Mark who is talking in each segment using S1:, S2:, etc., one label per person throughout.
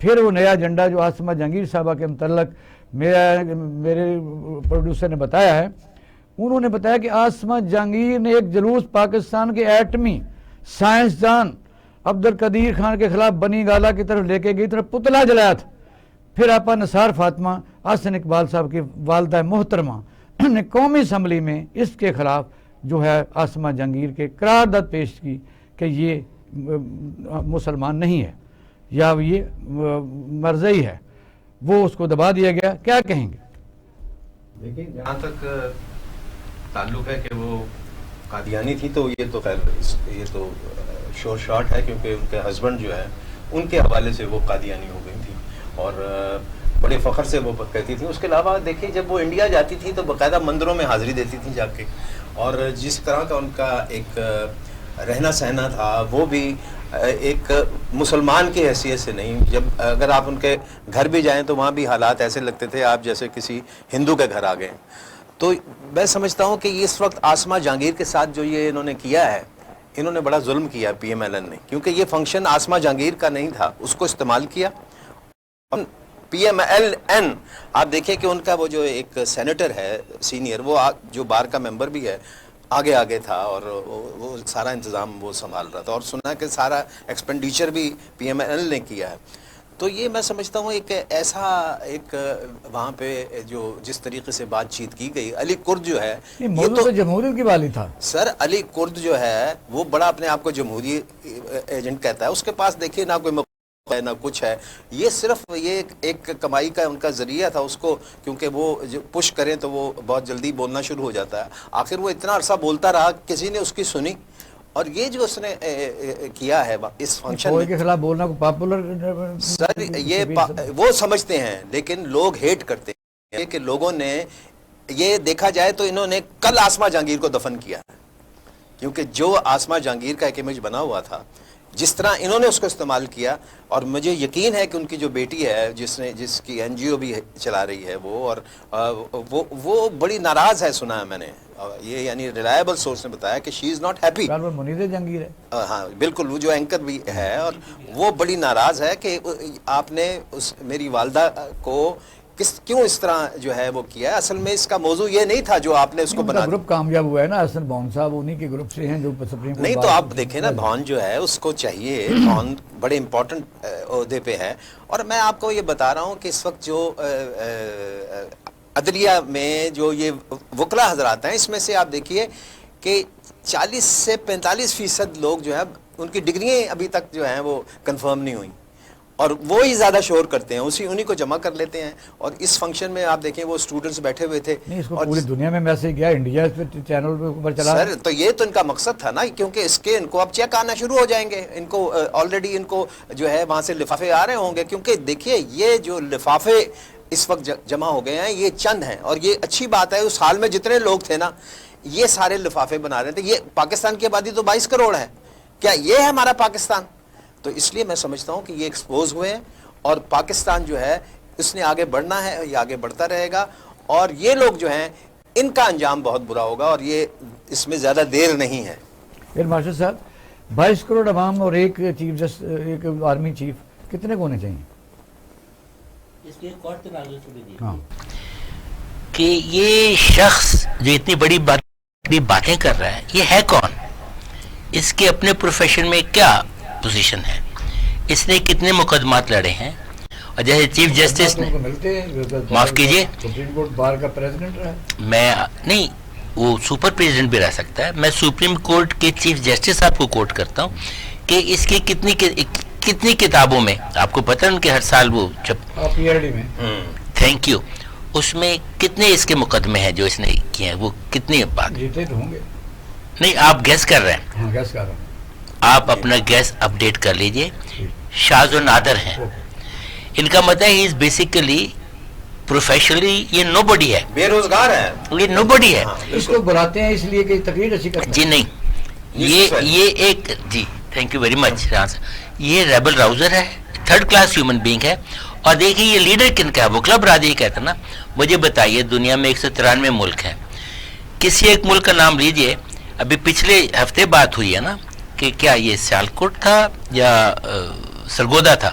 S1: پھر وہ نیا ایجنڈا جو آسمہ جہانگیر صاحبہ کے متعلق میرے پروڈیوسر نے بتایا ہے، انہوں نے بتایا کہ آسمہ جہانگیر نے ایک جلوس پاکستان کے ایٹمی سائنسدان عبدالقدیر خان کے خلاف بنی گالہ کی طرف لے کے گئی، طرف پتلا جلایا تھا. پھر آپا نثار فاطمہ احسن اقبال صاحب کی والدہ محترمہ نے قومی اسمبلی میں اس کے خلاف جو ہے آسمہ جہانگیر کے قرارداد پیش کی کہ یہ مسلمان نہیں ہے یا یہ مرزئی ہے، وہ اس کو دبا دیا گیا. کیا کہیں گے؟
S2: دیکھیں جہاں تک تعلق ہے کہ وہ قادیانی تھی تو یہ تو خیر یہ تو شور شاٹ ہے، کیونکہ ان کے ہسبینڈ جو ہے ان کے حوالے سے وہ قادیانی ہو گئی تھی اور بڑے فخر سے وہ کہتی تھی. اس کے علاوہ دیکھیں جب وہ انڈیا جاتی تھی تو باقاعدہ مندروں میں حاضری دیتی تھی جا کے، اور جس طرح کا ان کا ایک رہنا سہنا تھا وہ بھی ایک مسلمان کی حیثیت سے نہیں. جب اگر آپ ان کے گھر بھی جائیں تو وہاں بھی حالات ایسے لگتے تھے آپ جیسے کسی ہندو کے گھر آ گئے. تو میں سمجھتا ہوں کہ اس وقت آسمہ جہانگیر کے ساتھ جو یہ انہوں نے کیا ہے، انہوں نے بڑا ظلم کیا پی ایم ایل این نے، کیونکہ یہ فنکشن آسمہ جہانگیر کا نہیں تھا، اس کو استعمال کیا. پی ایم ایل این آپ دیکھیں کہ ان کا وہ جو ایک سینیٹر ہے سینئر، وہ جو بار کا ممبر بھی ہے، آگے تھا اور وہ سارا انتظام وہ سنبھال رہا تھا، اور سنا کہ سارا ایکسپینڈیچر بھی پی ایم ایل نے کیا ہے. تو یہ میں سمجھتا ہوں ایک ایسا ایک وہاں پہ جو جس طریقے سے بات چیت کی گئی. علی کرد جو ہے
S1: یہ تو جمہوریت کی والی تھا
S2: سر، علی کرد جو ہے وہ بڑا اپنے آپ کو جمہوری ایجنٹ کہتا ہے. اس کے پاس دیکھیے نہ کوئی ہے نہ کچھ ہے، یہ صرف یہ ایک کمائی کا ان کا ذریعہ تھا. اس کو کیونکہ وہ پش کریں تو وہ بہت جلدی بولنا شروع ہو جاتا ہے. آخر وہ اتنا عرصہ بولتا رہا، کسی نے اس کی سنی، اور یہ جو اس نے کیا ہے اس فنکشن میں
S1: کے خلاف بولنا کو پاپولر
S2: سر یہ وہ سمجھتے ہیں، لیکن لوگ ہیٹ کرتے ہیں کہ لوگوں نے یہ دیکھا جائے تو انہوں نے کل آسمہ جہانگیر کو دفن کیا ہے، کیونکہ جو آسمہ جہانگیر کا ایک امیج بنا ہوا تھا جس طرح انہوں نے اس کو استعمال کیا. اور مجھے یقین ہے کہ ان کی جو بیٹی ہے جس کی این جی او بھی چلا رہی ہے وہ، اور وہ بڑی ناراض ہے، سنا ہے میں نے، یہ یعنی ریلائبل سورس نے بتایا کہ she is not happy.
S1: Muneeza Jahangir ہے،
S2: ہاں بالکل، وہ جو اینکر بھی ہے، اور وہ بڑی ناراض ہے کہ آپ نے میری والدہ کو کیوں اس طرح جو ہے وہ کیا ہے. اصل میں اس کا موضوع یہ نہیں تھا جو آپ نے اس کو بنا.
S1: گروپ کامیاب ہوا ہے نا، حسن بھون صاحب انہی کے گروپ سے ہیں جو سپریم کورٹ.
S2: نہیں تو آپ دیکھیں نا، بھون جو ہے اس کو چاہیے، بھون بڑے امپورٹنٹ عہدے پہ ہے. اور میں آپ کو یہ بتا رہا ہوں کہ اس وقت جو عدلیہ میں جو یہ وکلا حضرات ہیں، اس میں سے آپ دیکھیے کہ 40 سے 45% لوگ جو ہے ان کی ڈگریاں ابھی تک جو ہیں وہ کنفرم نہیں ہوئیں، اور وہی زیادہ شور کرتے ہیں، انہی کو جمع کر لیتے ہیں. اور اس فنکشن میں آپ دیکھیں وہ اسٹوڈنٹس بیٹھے ہوئے تھے.
S1: نہیں، اس کو پوری دنیا میں میسج گیا، انڈیا اس پہ چینل پر چلا
S2: سر. تو یہ تو ان کا مقصد تھا نا، کیونکہ اس کے ان کو اب چیک آنا شروع ہو جائیں گے. ان کو آلریڈی ان کو جو ہے وہاں سے لفافے آ رہے ہوں گے، کیونکہ دیکھیے یہ جو لفافے اس وقت جمع ہو گئے ہیں یہ چند ہیں. اور یہ اچھی بات ہے، اس حال میں جتنے لوگ تھے نا یہ سارے لفافے بنا رہے تھے. یہ پاکستان کی آبادی تو 22 کروڑ ہے، کیا یہ ہے ہمارا پاکستان؟ تو اس لیے میں سمجھتا ہوں کہ یہ ایکسپوز ہوئے ہیں، اور پاکستان جو ہے اس نے آگے بڑھنا ہے، یہ آگے بڑھتا رہے گا. اور یہ لوگ جو ہیں ان کا انجام بہت برا ہوگا، اور یہ اس میں زیادہ دیر نہیں ہے.
S1: پھر مارشل صاحب 22 کروڑ عوام اور ایک آرمی چیف کتنے کو ہونے چاہیے؟
S3: اس لیے کورٹ کے نازل سے بھی دی کہ یہ شخص جو اتنی بڑی باتیں کر رہا ہے یہ ہے کون، اس کے اپنے پروفیشن میں کیا پوزیشن ہے، اس نے کتنے مقدمات لڑے ہیں. اور جیسے چیف جسٹس نے، معاف کیجئے،
S1: سپریم کورٹ بار کا پریزیڈنٹ رہا ہے.
S3: میں نہیں، وہ سپر پریزیڈنٹ بھی رہ سکتا ہے. میں سپریم کورٹ کے چیف جسٹس صاحب کو کوٹ کرتا ہوں کہ اس کی کتنی کتابوں میں، آپ کو پتہ ہے ان کے ہر سال وہ
S1: پی آر ڈی میں،
S3: تھینک یو، اس میں کتنے اس کے مقدمے ہیں جو اس نے کیے ہیں، وہ کتنی بات
S1: جیتے تو ہوں گے.
S3: نہیں، آپ گیس کر رہے ہیں.
S1: ہاں گیس کر رہا ہوں.
S3: آپ اپنا گیس اپڈیٹ کر لیجئے. شاذ و نادر ہیں، ان کا مطلب ہے بیسیکلی پروفیشنلی یہ نو بڈی ہے،
S2: بے روزگار ہے،
S3: یہ نو بڈی ہے.
S1: اس کو بلاتے ہیں اس لیے کہ تقریر اچھی کرتے ہیں.
S3: جی نہیں، یہ ایک، جی تھینک یو ویری مچ، یہ ریبل راؤزر ہے، تھرڈ کلاس ہیومن بینگ ہے. اور دیکھیے یہ لیڈر کن کا ہے، وہ کلب راجی کہتا نا. مجھے بتائیے دنیا میں 193 ملک ہیں، کسی ایک ملک کا نام لیجئے. ابھی پچھلے ہفتے بات ہوئی ہے نا کہ کیا یہ سیالکوٹ تھا یا سرگودا تھا،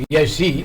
S1: PIC,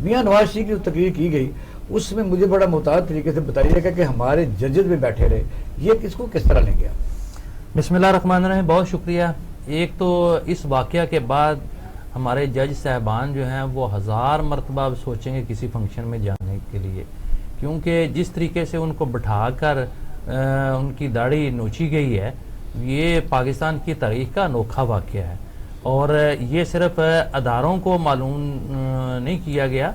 S1: میاں نواز شریف کی جو تقریر کی گئی اس میں مجھے بڑا محتاط طریقے سے بتائیے گا کہ ہمارے ججز بھی بیٹھے رہے، یہ کس کو کس طرح لیں گے؟
S4: بسم اللہ الرحمن الرحیم. بہت شکریہ. ایک تو اس واقعہ کے بعد ہمارے جج صاحبان جو ہیں وہ 1000 مرتبہ سوچیں گے کسی فنکشن میں جانے کے لیے، کیونکہ جس طریقے سے ان کو بٹھا کر ان کی داڑھی نوچی گئی ہے یہ پاکستان کی تاریخ کا انوکھا واقعہ ہے. اور یہ صرف اداروں کو معلوم نہیں کیا گیا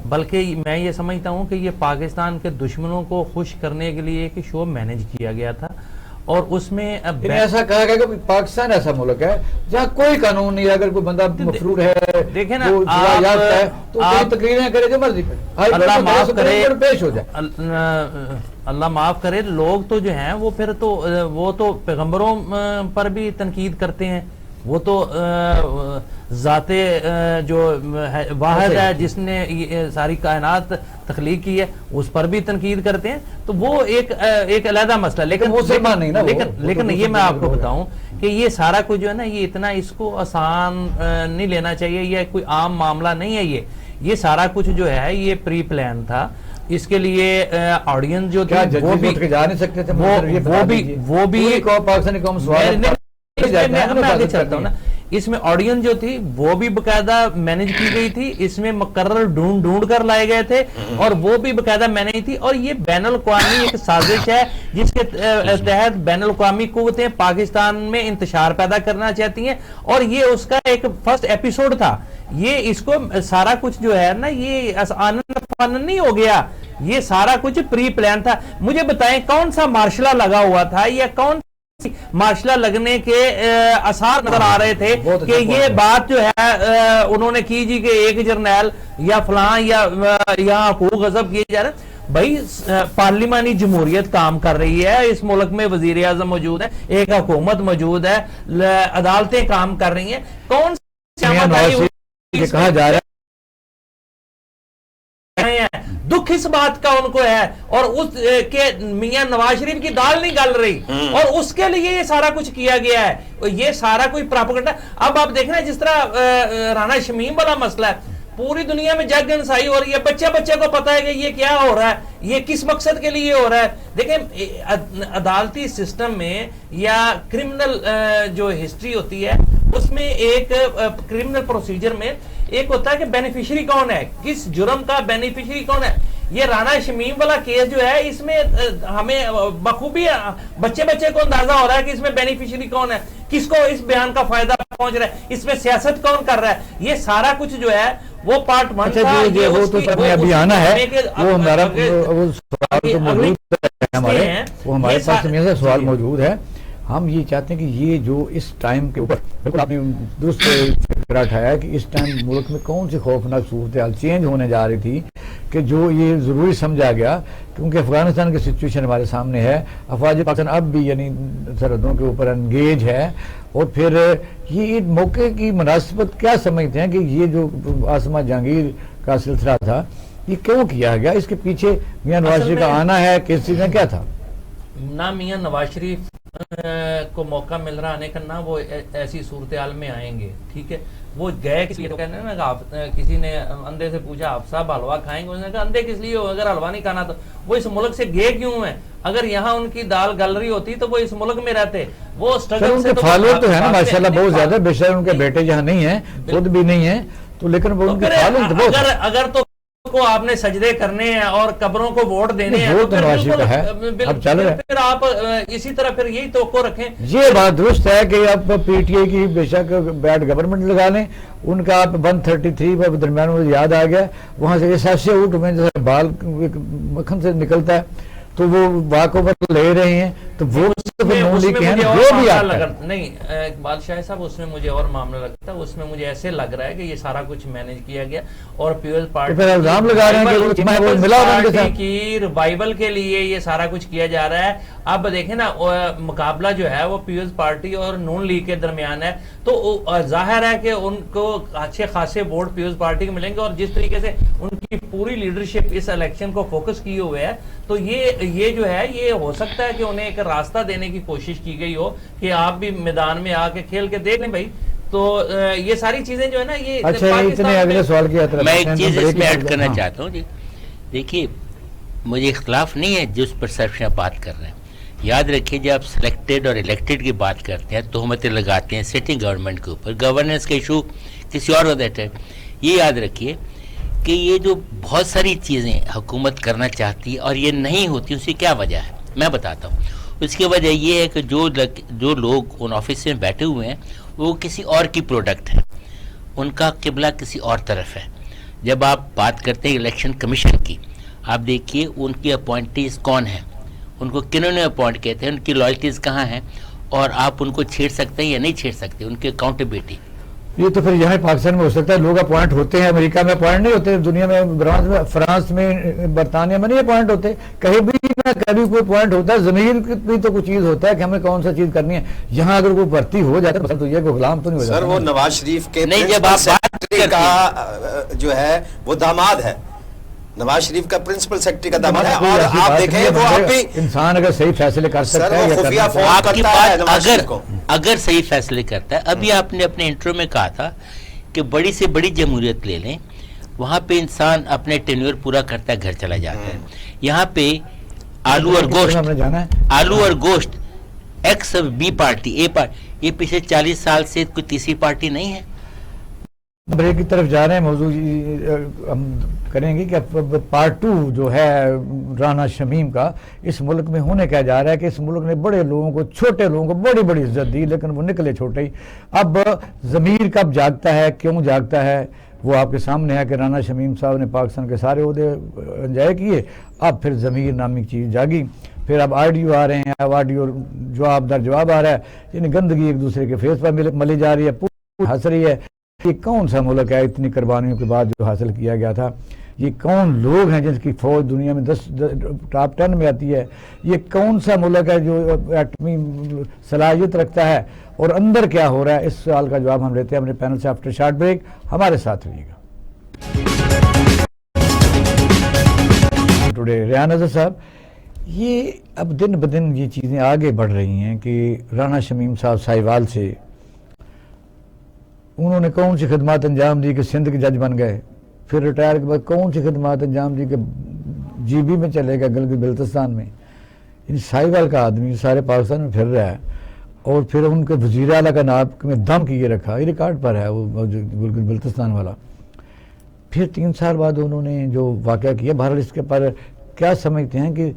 S4: بلکہ میں یہ سمجھتا ہوں کہ یہ پاکستان کے دشمنوں کو خوش کرنے کے لیے ایک شو مینیج کیا گیا تھا. اور اس میں
S1: ایسا کہا گیا کہ پاکستان ایسا ملک ہے جہاں کوئی قانون نہیں ہے، اگر کوئی بندہ مفرور ہے
S4: دیکھیں نا
S1: تو تقریریں کرے جو مرضی پہ،
S4: اللہ معاف کرے،
S1: پیش ہو جائے.
S4: اللہ معاف کرے، لوگ تو جو ہیں وہ پھر تو وہ تو پیغمبروں پر بھی تنقید کرتے ہیں، وہ تو ذات جو واحد ہے جس نے ساری کائنات تخلیق کی ہے اس پر بھی تنقید کرتے ہیں، تو وہ ایک علیحدہ مسئلہ. لیکن یہ میں آپ کو بتاؤں کہ یہ سارا کچھ جو ہے نا یہ اتنا اس کو آسان نہیں لینا چاہیے، یہ کوئی عام معاملہ نہیں ہے. یہ سارا کچھ جو ہے یہ پری پلان تھا. اس کے لیے آڈینس جو تھی وہ بھی جا نہیں سکتے تھے، وہ بھی پاکستانی قوم سوال چلتا ہوں نا. اس میں آڈینس جو تھی وہ بھی باقاعدہ مینج کی گئی تھی، اس میں مقرر ڈھونڈ کر لائے گئے تھے اور وہ بھی باقاعدہ مینج تھی. اور یہ بین الاقوامی ایک سازش ہے جس کے تحت بین الاقوامی قوتیں پاکستان میں انتشار پیدا کرنا چاہتی ہیں، اور یہ اس کا ایک فرسٹ ایپیسوڈ تھا. یہ اس کو سارا کچھ جو ہے نا یہ آنند فانند نہیں ہو گیا، یہ سارا کچھ پری پلان تھا. مجھے بتائیں کون سا مارشلہ لگا ہوا تھا یا کون مارشلہ لگنے کے آثار نظر آ رہے تھے کہ یہ بات جو ہے انہوں نے کی جی کہ ایک جرنیل یا فلاں یا حقوق غصب کیے جا رہے ہیں. بھائی پارلیمانی جمہوریت کام کر رہی ہے، اس ملک میں وزیر اعظم موجود ہے، ایک حکومت موجود ہے، عدالتیں کام کر رہی ہیں. کون سی کہا جا رہا ہے دکھ اس بات کا ان کو ہے، اور اس کے میاں نواز شریف کی دال نہیں گل رہی، اور اس کے لیے یہ سارا کچھ کیا گیا ہے. یہ سارا کوئی پراپیگنڈا. اب آپ دیکھ رہے ہیں جس طرح رانا شمیم والا مسئلہ ہے، پوری دنیا میں جگ انسائی ہو رہی ہے، بچے کو پتا ہے کہ یہ کیا ہو رہا ہے، یہ کس مقصد کے لیے ہو رہا ہے. دیکھیں عدالتی سسٹم میں یا کرمنل جو ہسٹری ہوتی ہے اس میں ایک کرمنل پروسیجر میں ایک ہوتا ہے کہ بینیفیشری کون ہے، کس جرم کا بینیفیشری کون ہے. یہ رانا شمیم والا کیس جو ہے اس میں ہمیں بخوبی بچے کو اندازہ ہو رہا ہے کہ اس میں بینیفیشری کون ہے، کس کو اس بیان کا فائدہ پہنچ رہا ہے، اس میں سیاست کون کر رہا ہے. یہ سارا کچھ جو ہے وہ پارٹ 1 تھا.
S1: وہ تو سب میں ابھی آنا ہے، وہ ہمارا سوال تو موجود ہے، وہ ہمارے پاس میں سوال موجود ہے. ہم یہ چاہتے ہیں کہ یہ جو اس ٹائم کے اوپر بالکل آپ نے درست فکر اٹھایا ہے کہ اس ٹائم ملک میں کون سی خوفناک صورتحال چینج ہونے جا رہی تھی کہ جو یہ ضروری سمجھا گیا، کیونکہ افغانستان کی سچویشن ہمارے سامنے ہے، افواج پاکستان اب بھی یعنی سرحدوں کے اوپر انگیج ہے. اور پھر یہ موقع کی مناسبت کیا سمجھتے ہیں کہ یہ جو عاصمہ جہانگیر کا سلسلہ تھا یہ کیوں کیا گیا؟ اس کے پیچھے میاں نواز شریف کا آنا ہے، کس چیز میں کیا تھا؟
S4: نہ میاں نواز شریف کو موقع مل رہا آنے کا، نہ وہ ایسی صورتحال میں آئیں گے. ٹھیک ہے، وہ گئے کس لیے؟ کسی نے اندھے سے پوچھا آپ صاحب حلوہ کھائیں گے؟ انہوں نے کہا اندھے کس لیے ہو، اگر حلوہ نہیں کھانا تو وہ اس ملک سے گئے کیوں ہیں؟ اگر یہاں ان کی دال گل رہی ہوتی تو وہ اس ملک میں رہتے. وہ
S1: اسٹرگل سے فالوور تو ہے نا ماشاءاللہ بہت زیادہ، بے شک ان کے بیٹے یہاں نہیں ہیں، خود بھی نہیں ہیں، تو لیکن وہ ان کے فالوور تو بہت.
S4: اگر تو کو آپ نے سجدے کرنے ہیں اور قبروں کو ووٹ دینے ہیں
S1: تو پھر
S4: آپ اسی طرح پھر یہی توقع رکھیں.
S1: یہ بات درست ہے کہ آپ پی ٹی آئی کی بے شک بیڈ گورنمنٹ لگا لیں، ان کا آپ 133 پر درمیان مجھے یاد آ گیا، وہاں سے ایسے اوٹ میں جیسے بال مکھن سے نکلتا ہے تو وہ واقع پر لے رہے ہیں، تو وہ
S4: نہیں اقبال شاہ صاحب اس میں مجھے اور معاملہ لگتا ہے. اس میں مجھے ایسے لگ رہا ہے کہ یہ سارا کچھ مینج کیا گیا اور پیپلز پارٹی کی ریوائول کے لیے یہ سارا کچھ کیا جا رہا ہے. اب دیکھیں نا مقابلہ جو ہے وہ پیپلز پارٹی اور نون لیگ کے درمیان ہے، تو ظاہر ہے کہ ان کو اچھے خاصے ووٹ پیپلز پارٹی کو ملیں گے. اور جس طریقے سے ان کی پوری لیڈرشپ اس الیکشن کو فوکس کیے ہوئے ہے، تو یہ جو ہے یہ ہو سکتا ہے کہ انہیں ایک راستہ دینے کی کوشش کی گئی ہو کہ آپ بھی میدان میں آ کے کھیل کے دیکھ لیں بھائی. تو یہ ساری چیزیں جو ہے نا یہ
S1: اچھا اتنے اگلے سوال کی
S3: میں ایک چیز اس میں ایڈ کرنا چاہتا ہوں جی. دیکھیے مجھے اختلاف نہیں ہے جس پرسیپشن آپ بات کر رہے ہیں. یاد رکھیے جب آپ سلیکٹڈ اور الیکٹڈ کی بات کرتے ہیں تہمتیں لگاتے ہیں سٹنگ گورنمنٹ کے اوپر, گورننس کا ایشو کسی اور وقت ہے. یہ یاد رکھیے کہ یہ جو بہت ساری چیزیں حکومت کرنا چاہتی ہے اور یہ نہیں ہوتی, اس کی کیا وجہ ہے میں بتاتا ہوں. اس کی وجہ یہ ہے کہ جو لوگ ان آفس میں بیٹھے ہوئے ہیں وہ کسی اور کی پروڈکٹ ہے, ان کا قبلہ کسی اور طرف ہے. جب آپ بات کرتے ہیں الیکشن کمیشن کی, آپ دیکھیے ان کی اپوائنٹیز کون ہیں, ان کو کنہوں نے اپوائنٹ کہتے ہیں, ان کی لائلٹیز کہاں ہیں, اور آپ ان کو چھیڑ سکتے ہیں یا نہیں چھیڑ سکتے, ان کی اکاؤنٹیبلٹی.
S1: یہ تو پھر یہاں پاکستان میں ہو سکتا ہے, لوگ اپوائنٹ ہوتے ہیں, امریکہ میں اپوائنٹ نہیں ہوتے, دنیا میں فرانس میں برطانیہ میں نہیں اپوائنٹ ہوتے, کہیں بھی نہ کبھی کوئی اپوائنٹ ہوتا ہے. ضمیر بھی تو کچھ چیز ہوتا ہے کہ ہمیں کون سا چیز کرنی ہے. یہاں اگر کوئی بھرتی ہو جاتا ہے تو یہ کوئی غلام تو نہیں ہو جاتا.
S2: سر وہ نواز شریف کے
S3: نہیں, جب آپ
S2: سیکرٹری کا جو ہے وہ داماد ہے, نواز شریف کا پرنسپل سیکرٹری کا داماد ہے, اور آپ دیکھیں وہ اب بھی
S1: انسان اگر صحیح فیصلے کر سکتا ہے,
S2: خفیہ فون
S3: آپ کی
S2: کرتا ہے نواز
S3: بات
S2: شریف کو,
S3: اگر صحیح فیصلے کرتا ہے. ابھی آپ نے اپنے انٹرو میں کہا تھا کہ بڑی سے بڑی جمہوریت لے لیں, وہاں پہ انسان اپنے ٹینیور پورا کرتا ہے, گھر چلا جاتا ہے. یہاں پہ آلو اور گوشت X B party A party, یہ پچھلے 40 سال سے کوئی تیسری پارٹی نہیں ہے.
S1: بریک کی طرف جا رہے ہیں, موضوع ہم کریں گے کہ پارٹ 2 جو ہے رانا شمیم کا اس ملک میں ہونے کیا جا رہا ہے کہ اس ملک نے بڑے لوگوں کو, چھوٹے لوگوں کو بڑی بڑی عزت دی, لیکن وہ نکلے چھوٹے ہی. اب ضمیر کب جاگتا ہے, کیوں جاگتا ہے, وہ آپ کے سامنے ہے کہ رانا شمیم صاحب نے پاکستان کے سارے عہدے انجائے کیے, اب پھر ضمیر نامی چیز جاگی. پھر اب آڈیو آ رہے ہیں, اب آڈیو جواب در جواب آ رہا ہے, یعنی گندگی ایک دوسرے کے فیس پر ملی جا رہی ہے, پوری ہنس رہی ہے. یہ کون سا ملک ہے اتنی قربانیوں کے بعد جو حاصل کیا گیا تھا؟ یہ کون لوگ ہیں جن کی فوج دنیا میں ٹاپ 10 میں آتی ہے؟ یہ کون سا ملک ہے جو ایٹمی صلاحیت رکھتا ہے؟ اور اندر کیا ہو رہا ہے؟ اس سوال کا جواب ہم لیتے ہیں اپنے پینل سے آفٹر شارٹ بریک. ہمارے ساتھ رہیے گا. ٹوڈے ریحان اظہر صاحب, یہ اب دن بدن یہ چیزیں آگے بڑھ رہی ہیں کہ رانا شمیم صاحب ساہیوال سے انہوں نے کون سی خدمات انجام دی کہ سندھ کے جج بن گئے, پھر ریٹائر کے بعد کون سی خدمات انجام دی کہ جی بی میں چلے گئے, گلگت بلتستان میں. ان ساہیوال کا آدمی سارے پاکستان میں پھر رہا ہے, اور پھر ان کے وزیر اعلیٰ کا نام میں دم کیے رکھا, یہ ریکارڈ پر ہے وہ گلگت بلتستان والا. پھر 3 سال بعد انہوں نے جو واقعہ کیا, بہرحال اس کے پر کیا سمجھتے ہیں کہ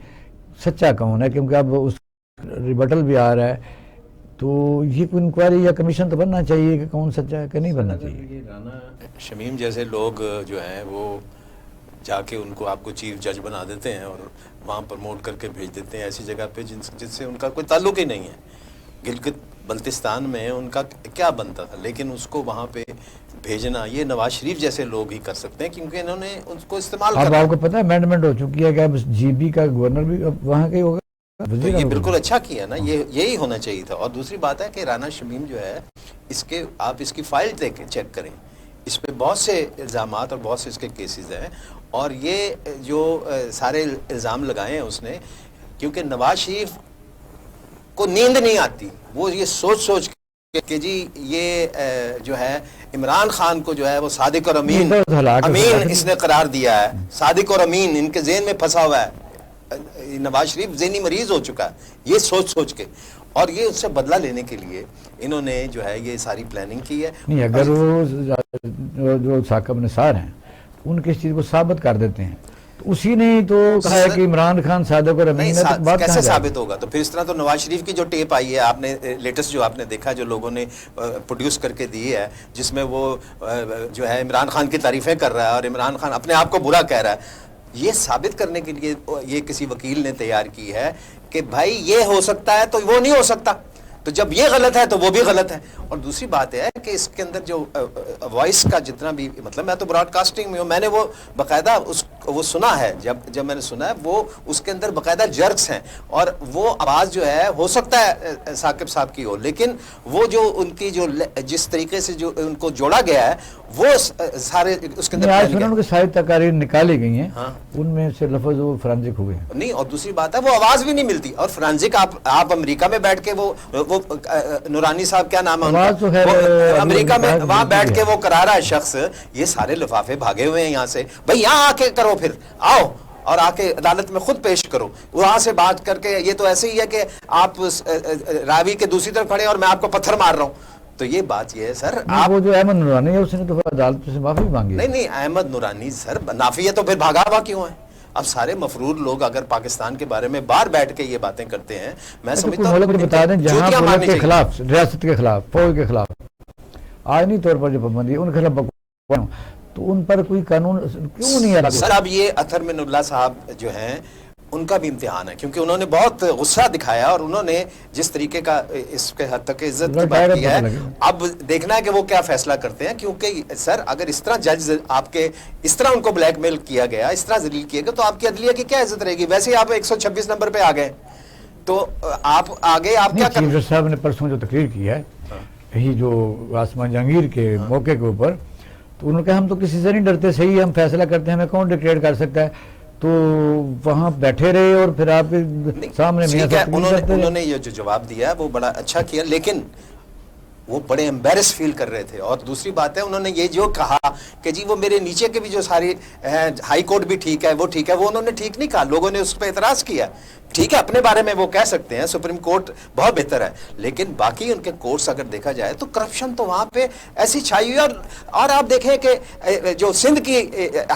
S1: سچا کون ہے؟ کیونکہ اب اس ریبٹل بھی آ رہا ہے, تو یہ کوئی انکوائری یا کمیشن تو بننا چاہیے کہ کون سچا ہے کہ نہیں بننا چاہیے.
S2: رانا شمیم جیسے لوگ جو ہیں وہ جا کے ان کو آپ کو چیف جج بنا دیتے ہیں اور وہاں پروموٹ کر کے بھیج دیتے ہیں ایسی جگہ پہ جس سے ان کا کوئی تعلق ہی نہیں ہے. گلگت بلتستان میں ان کا کیا بنتا تھا, لیکن اس کو وہاں پہ بھیجنا یہ نواز شریف جیسے لوگ ہی کر سکتے ہیں, کیونکہ انہوں نے ان کو استعمال کرنا.
S1: اب آپ کو پتہ ہے امینڈمنٹ ہو چکی ہے کہ اب جی بی کا گورنر بھی وہاں کا ہی ہوگا.
S2: تو یہ بالکل اچھا کیا نا, یہی ہونا چاہیے تھا. اور دوسری بات ہے کہ رانا شمیم جو ہے آپ اس کی فائل چیک کریں, اس پہ بہت سے الزامات اور بہت سے اس کے کیسز ہیں, اور یہ جو سارے الزام لگائے ہیں اس نے, کیونکہ نواز شریف کو نیند نہیں آتی, وہ یہ سوچ کہ جی یہ جو ہے عمران خان کو جو ہے وہ صادق اور امین اس نے قرار دیا ہے, صادق اور امین ان کے ذہن میں پھنسا ہوا ہے. نواز شریف ذہنی مریض ہو چکا ہے یہ سوچ کے, اور یہ اس سے بدلہ لینے کے لیے انہوں نے جو ہے یہ ساری پلاننگ کی ہے. نہیں,
S1: اگر وہ جو ثاقب نثار ہیں ان کی اس چیز کو ثابت کر دیتے ہیں تو اسی نے تو کہا ہے کہ عمران خان صادق اور امین ہے, تو بات
S2: کیسے ثابت ہوگا؟ تو پھر اس طرح تو نواز شریف کی جو ٹیپ آئی ہے آپ نے لیٹسٹ جو آپ نے دیکھا, جو لوگوں نے پروڈیوس کر کے دی ہے, جس میں وہ جو ہے عمران خان کی تعریفیں کر رہا ہے اور عمران خان اپنے آپ کو برا کہہ رہا ہے, یہ ثابت کرنے کے لیے یہ کسی وکیل نے تیار کی ہے کہ بھائی یہ ہو سکتا ہے تو وہ نہیں ہو سکتا, تو جب یہ غلط ہے تو وہ بھی غلط ہے. اور دوسری بات ہے کہ اس کے اندر جو وائس کا جتنا بھی مطلب, میں تو براڈ کاسٹنگ میں ہوں, میں نے وہ باقاعدہ وہ سنا ہے, جب میں نے سنا ہے وہ اس کے اندر باقاعدہ جرکس ہیں, اور وہ آواز جو ہے ہو سکتا ہے ثاقب صاحب کی ہو, لیکن وہ جو ان کی جو جس طریقے سے جو ان کو جوڑا گیا ہے وہ سارے اس کے اندر
S1: آج
S2: پھیل گئے.
S1: ان کی ساری تقاریر نکالی گئی ہیں,
S2: ہاں.
S1: ان میں سے لفظ وہ فرانزک ہوئے ہیں.
S2: نہیں, اور دوسری بات ہے وہ آواز بھی نہیں ملتی. اور فرانزک آپ امریکہ میں بیٹھ کے وہ نورانی صاحب کیا نام ہے
S1: آواز تو خیر
S2: امریکہ میں وہاں بیٹھ کے وہ کرا رہا ہے شخص, یہ سارے لفافے بھاگے ہوئے ہیں یہاں سے. بھائی یہاں آ کے کرو, پھر آؤ اور آ کے عدالت میں خود پیش کرو, وہاں سے بات کر کے. یہ تو ایسے ہی ہے کہ آپ راوی کے دوسری طرف کھڑے اور میں آپ کو پتھر مار رہا ہوں. تو یہ بات یہ ہے سر, آپ
S1: وہ جو احمد نورانی ہے اس نے تو عدالت سے معافی مانگی.
S2: نہیں احمد نورانی سر نافی ہے تو پھر بھاگا ہوا کیوں ہے؟ اب سارے مفرور لوگ اگر پاکستان کے بارے میں باہر بیٹھ کے یہ باتیں کرتے ہیں, میں سمجھتا ہوں
S1: ملک بتا دیں جہاں ملک کے خلاف, ریاست کے خلاف, فوج کے خلاف آئینی طور پر جو پابندی ہے ان کے خلاف, تو ان پر کوئی قانون کیوں نہیں ہے؟
S2: سر اب یہ اطہر من اللہ صاحب جو ہیں ان کا بھی امتحان ہے, کیونکہ انہوں نے بہت غصہ دکھایا اور انہوں نے جس طریقے کا اس کے حد تک عزت کی بات کی ہے. اب دیکھنا ہے کہ وہ کیا فیصلہ کرتے ہیں, کیونکہ سر اگر اس طرح جج آپ کے اس طرح ان کو بلیک میل کیا گیا, اس طرح ذلیل کیا گیا, تو آپ کی عدلیہ کی کیا عزت رہے گی؟ ویسے آپ 126 نمبر پہ آ گئے تو آپ آگے آپ کیا
S1: چیف جسٹس صاحب نے پرسوں جو تقریر کی ہے یہی جو آسمان جہانگیر کے موقع کے اوپر, تو انہوں نے کہا ہم تو کسی سے نہیں ڈرتے, صحیح ہم فیصلہ کرتے ہیں, ہمیں کون ڈکٹیٹ کر سکتا ہے. تو وہاں بیٹھے رہے اور پھر آپ کے سامنے
S2: انہوں نے یہ جو جواب دیا وہ بڑا اچھا کیا, لیکن وہ بڑے امبیرس فیل کر رہے تھے. اور دوسری بات ہے انہوں نے یہ جو کہا کہ جی وہ میرے نیچے کے بھی جو ساری ہائی کورٹ بھی ٹھیک ہے, وہ ٹھیک ہے, وہ انہوں نے ٹھیک نہیں کہا. لوگوں نے اس پہ اعتراض کیا. ٹھیک ہے اپنے بارے میں وہ کہہ سکتے ہیں, سپریم کورٹ بہت بہتر ہے, لیکن باقی ان کے کورٹس اگر دیکھا جائے تو کرپشن تو وہاں پہ ایسی چھائی ہوئی. اور آپ دیکھیں کہ جو سندھ کی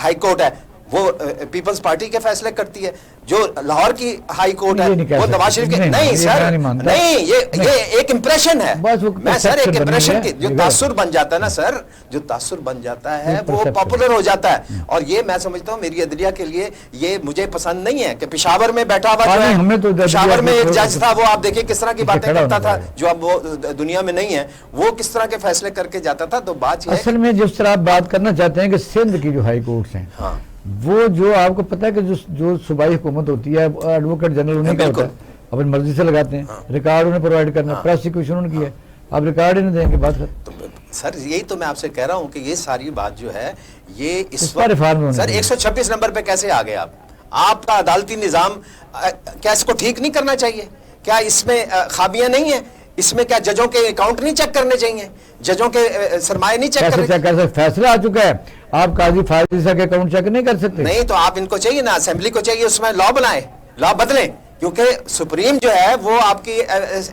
S2: ہائی کورٹ ہے وہ پیپلز پارٹی کے فیصلے کرتی ہے, جو لاہور کی ہائی کورٹ ہے وہ نواز شریف کے. نہیں سر نہیں, یہ ایک امپریشن ہے. میں سر ایک امپریشن کی جو تاثر بن جاتا ہے نا سر, جو تاثر بن جاتا ہے وہ پاپولر ہو جاتا ہے. اور یہ میں سمجھتا ہوں میری عدلیہ کے لیے یہ مجھے پسند نہیں ہے کہ پشاور میں بیٹھا ہوا جو ہے, پشاور میں ایک جج تھا, وہ آپ دیکھیں کس طرح کی باتیں کرتا تھا, جو اب وہ دنیا میں نہیں ہے, وہ کس طرح کے فیصلے کر کے جاتا تھا. تو بات یہ
S1: اصل میں جس طرح آپ بات کرنا چاہتے ہیں کہ سندھ کی جو ہائی کورٹس ہیں, وہ جو آپ کو پتہ ہے کہ جو صوبائی حکومت ہوتی ہے ایڈوکیٹ جنرل انہیں کا ہوتا ہے, اپنی مرضی سے لگاتے ہیں, ریکارڈ انہیں پرووائڈ کرنا, پروسیکیوشن ان کی ہے, آپ ریکارڈ ہی نہیں دیں گے بات کر.
S2: سر یہی تو میں آپ سے کہہ رہا ہوں کہ یہ ساری بات جو ہے یہ اس وقت سر 126 نمبر پہ کیسے آ گئے آپ کا عدالتی نظام کیا اس کو ٹھیک نہیں کرنا چاہیے؟ کیا اس میں خامیاں نہیں ہیں؟ اس میں کیا ججوں کے اکاؤنٹ نہیں چیک کرنے چاہیے؟ ججوں کے سرمایہ نہیں چیک کرنے؟
S1: فیصلہ آ چکا ہے, آپ قاضی فاضل صاحب کے اکاؤنٹ چیک نہیں کر سکتے.
S2: نہیں تو آپ ان کو چاہیے نا, اسمبلی کو چاہیے اس میں لا بنائیں, لا بدلیں, کیونکہ سپریم جو ہے وہ آپ کی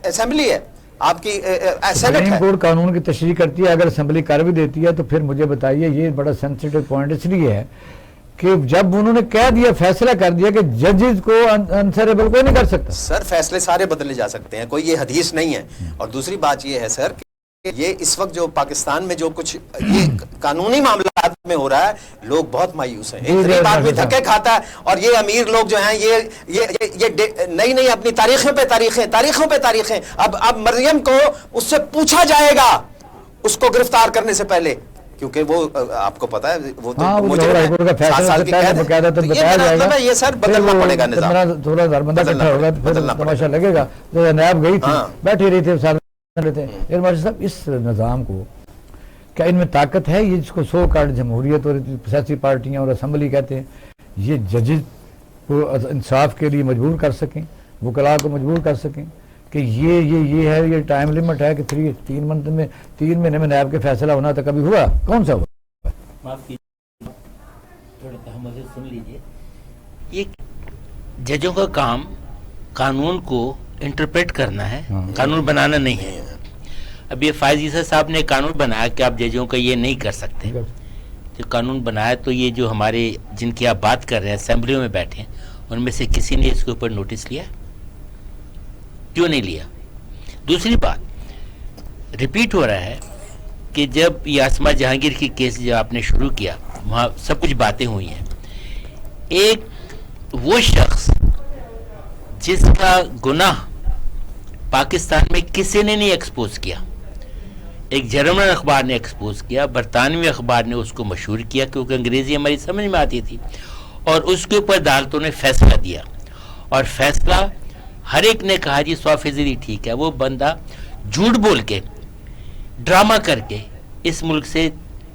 S2: اسمبلی ہے, آپ کی
S1: سپریم کورٹ قانون کی تشریح کرتی ہے. اگر اسمبلی کر بھی دیتی ہے تو پھر مجھے بتائیے, یہ بڑا سینسیٹیو پوائنٹ اس لیے ہے کہ جب انہوں نے کہہ دیا, فیصلہ کر دیا کہ ججز کو انسریبل کوئی نہیں کر سکتا.
S2: سر فیصلے سارے بدلے جا سکتے ہیں, کوئی یہ حدیث نہیں ہے. اور دوسری بات یہ ہے سر کہ یہ اس وقت جو پاکستان میں جو کچھ یہ قانونی معاملات میں ہو رہا ہے, لوگ بہت مایوس ہیں. ایک غریب آدمی دھکے کھاتا ہے, اور یہ امیر لوگ جو ہیں یہ نئی اپنی تاریخوں پہ تاریخیں. اب مریم کو اس سے پوچھا جائے گا اس کو گرفتار کرنے سے پہلے, کیونکہ وہ آپ کو پتا ہے وہ تو مجرم ہے, 7 سال کی قید ہے. تو یہ مطلب ہے یہ سر بدلنا پڑے گا نظام,
S1: 16,000 بندہ اکٹھا ہوگا تو پھر تماشا لگے گا. جو نیب گئی تھی بیٹھی رہی تھی لیتے ہیں. مارشل صاحب اس نظام کو کیا ان میں طاقت ہے, یہ جس کو سو کارڈ جمہوریت اور سیاسی پارٹیاں اور اسمبلی کہتے ہیں, یہ ججز کو انصاف کے لیے مجبور کر سکیں, وکلاء کو مجبور کر سکیں کہ یہ ہے, یہ ٹائم لیمٹ ہے کہ 3 مہینے میں نیب کے فیصلہ ہونا تھا, کبھی ہوا؟ کون سا ہوا؟
S3: معاف کیجیے, تھوڑا تحمل سن لیجیے. یہ ججوں کا کام قانون کو انٹرپریٹ کرنا ہے, قانون بنانا نہیں ہے. اب یہ فائز عیسیٰ صاحب نے قانون بنایا کہ آپ ججوں کا یہ نہیں کر سکتے. جو قانون بنایا تو یہ جو ہمارے جن کی آپ بات کر رہے ہیں اسمبلیوں میں بیٹھے ہیں, ان میں سے کسی نے اس کے اوپر نوٹس لیا؟ کیوں نہیں لیا؟ دوسری بات ریپیٹ ہو رہا ہے کہ جب یہ آسما جہانگیر کی کیس جب آپ نے شروع کیا وہاں سب کچھ باتیں ہوئی ہیں. ایک وہ شخص جس کا گناہ پاکستان میں کسی نے نہیں ایکسپوز کیا, ایک جرمن اخبار نے ایکسپوز کیا, برطانوی اخبار نے اس کو مشہور کیا کیونکہ انگریزی ہماری سمجھ میں آتی تھی, اور اس کے اوپر عدالتوں نے فیصلہ دیا, اور فیصلہ ہر ایک نے کہا جی 100% ٹھیک ہے. وہ بندہ جھوٹ بول کے ڈرامہ کر کے اس ملک سے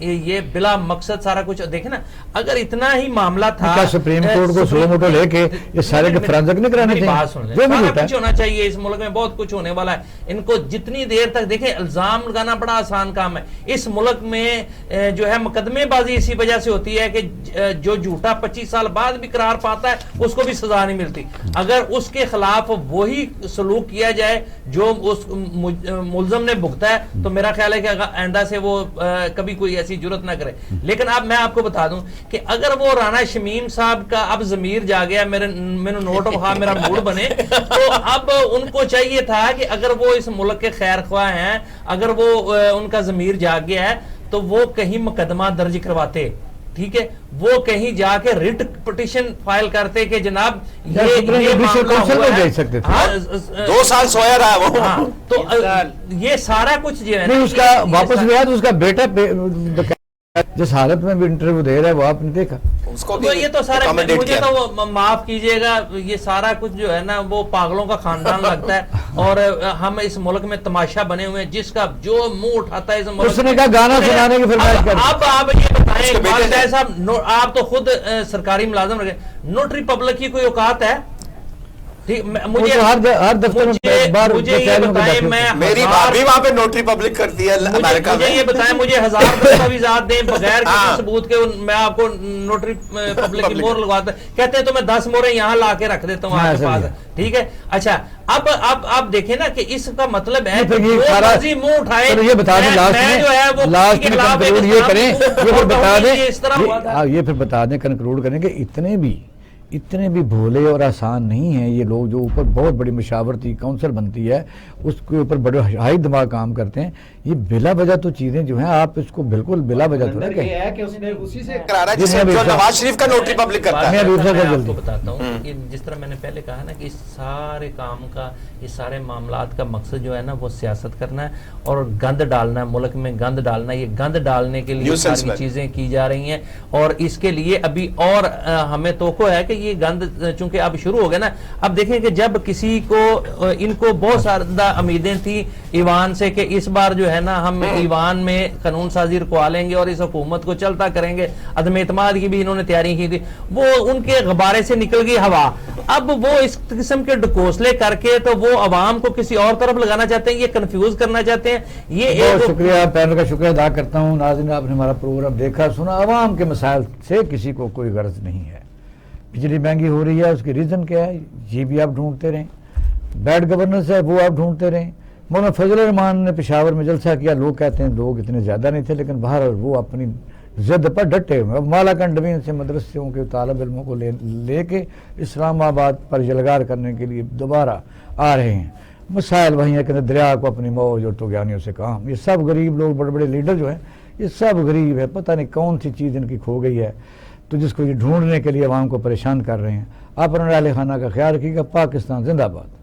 S4: یہ بلا مقصد سارا کچھ دیکھیں نا. اگر اتنا ہی معاملہ تھا
S1: کیا سپریم کورٹ کو سلو موٹو لے کے یہ سارے کے فرانزک نہیں کرانے تھے؟
S4: بات سن لیں, سارا کچھ ہونا چاہیے اس ملک میں, بہت کچھ ہونے والا ہے. ان کو جتنی دیر تک دیکھیں, الزام لگانا بڑا آسان کام ہے. اس ملک میں جو ہے مقدمے بازی اسی وجہ سے ہوتی ہے کہ جو جھوٹا 25 سال بعد بھی قرار پاتا ہے اس کو بھی سزا نہیں ملتی. اگر اس کے خلاف وہی سلوک کیا جائے جو اس ملزم نے بھگتا ہے تو میرا خیال ہے کہ آئندہ سے وہ کبھی کوئی ایسی جرت نہ کرے. لیکن اب میں آپ کو بتا دوں کہ اگر وہ رانا شمیم صاحب کا اب ضمیر جا گیا, میں نے نوٹ بخواہ میرا موڈ بنے, تو اب ان کو چاہیے تھا کہ اگر وہ اس ملک کے خیر خواہ ہیں, اگر وہ ان کا ضمیر جاگ گیا ہے تو وہ کہیں مقدمہ درج کرواتے, ٹھیک ہے, وہ کہیں جا کے ریٹ پٹیشن فائل کرتے کہ جناب یہ
S1: سکتے تھے.
S5: 2 سال سویا رہا ہے وہ,
S4: تو یہ سارا کچھ جو ہے
S1: نہیں, اس کا واپس گیا تو اس کا بیٹا جس حالت میں بھی انٹرویو دے رہا ہے وہ آپ نے دیکھا.
S4: یہ تو سارا, مجھے تو معاف کیجئے گا, یہ سارا کچھ جو ہے نا وہ پاگلوں کا خاندان لگتا ہے, اور ہم اس ملک میں تماشا بنے ہوئے ہیں, جس کا جو منہ اٹھاتا ہے اس ملک.
S1: اس نے کہا گانا سنانے کی فرمائش کر.
S4: اب آپ یہ بتائیں اقبال شاہ صاحب, آپ تو خود سرکاری ملازم رہے, نوٹری پبلک کی کوئی اوقات ہے؟
S1: مجھے ہر دفتر
S4: مجھے یہ بتائیں,
S5: میری بھابھی وہاں پہ نوٹری پبلک کرتی ہے امریکہ میں.
S4: مجھے یہ بتائیں, مجھے 1000 دستاویزات دیں بغیر کسی ثبوت کے, میں آپ کو نوٹری پبلک کی مہر لگواتا, کہتے ہیں تو میں 10 مہریں یہاں لا کے رکھ دیتا ہوں آپ کے پاس, ٹھیک ہے. اچھا, اب آپ دیکھیں نا کہ اس کا مطلب ہے کہ جو مرضی منہ اٹھائے,
S1: یہ بتا دیں لاسٹ میں کنکلوڈ یہ کریں, یہ پھر بتا دیں کنکلوڈ کریں کہ اتنے بھی بھولے اور آسان نہیں ہیں یہ لوگ جو اوپر بہت بڑی مشاورتی کونسل بنتی ہے, اس کے اوپر بڑے ہائی دماغ کام کرتے ہیں. یہ بلا وجہ تو چیزیں جو ہیں آپ اس کو بالکل بلا وجہ تھوڑا
S5: نواز شریف کا نوٹری پبلک کرتا ہے.
S4: میں آپ کو بتاتا ہوں کہ جس طرح میں نے پہلے کہا نا کہ اس سارے کام کا, اس سارے معاملات کا مقصد جو ہے نا وہ سیاست کرنا ہے اور گند ڈالنا ہے, ملک میں گند ڈالنا ہے. یہ گند ڈالنے کے لیے ساری چیزیں کی جا رہی ہیں, اور اس کے لیے ابھی اور ہمیں توقع ہے کہ یہ گند چونکہ اب شروع ہو گیا نا. اب دیکھیں کہ جب کسی کو, ان کو بہت زیادہ امیدیں تھیں ایوان سے کہ اس بار جو ہے نا ہم ایوان میں قانون سازی رکھوا لیں گے اور اس حکومت کو چلتا کریں گے, عدم اعتماد کی بھی انہوں نے تیاری کی تھی, وہ ان کے غبارے سے نکل گئی ہوا. اب وہ اس قسم کے ڈکوسلے کر کے تو وہ عوام کو کسی اور طرف لگانا چاہتے ہیں, یہ کنفیوز کرنا چاہتے ہیں. یہ
S1: بہت شکریہ, پینل کا شکریہ ادا کرتا ہوں. ناظرین, آپ نے ہمارا پروگرام دیکھا سنا. عوام کے مسائل سے کسی کو کوئی غرض نہیں ہے. بجلی مہنگی ہو رہی ہے, اس کی ریزن کیا ہے یہ بھی آپ ڈھونڈتے رہیں. بیڈ گورننس ہے وہ آپ ڈھونڈتے رہیں. مولانا فضل الرحمان نے پشاور میں جلسہ کیا, لوگ کہتے ہیں لوگ اتنے زیادہ نہیں تھے, لیکن بہرحال وہ اپنی ضد پر ڈٹے ہوئے. مالا کنڈوین سے مدرسوں کے طالب علموں کو لے کے اسلام آباد پر جلگار کرنے کے لیے دوبارہ آ رہے ہیں. مسائل وہیں ہے کہ دریا کو اپنی موج اور توگیانیوں سے کام. یہ سب غریب لوگ, بڑے بڑے لیڈر جو ہیں یہ سب غریب ہے, پتہ نہیں کون سی چیز ان کی کھو گئی ہے, تو جس کو یہ ڈھونڈنے کے لیے عوام کو پریشان کر رہے ہیں. آپ اپنے اہل خانہ کا خیال رکھیے گا. پاکستان زندہ باد.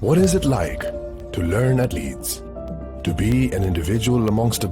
S6: What is it like to learn at Leeds? To be an individual amongst a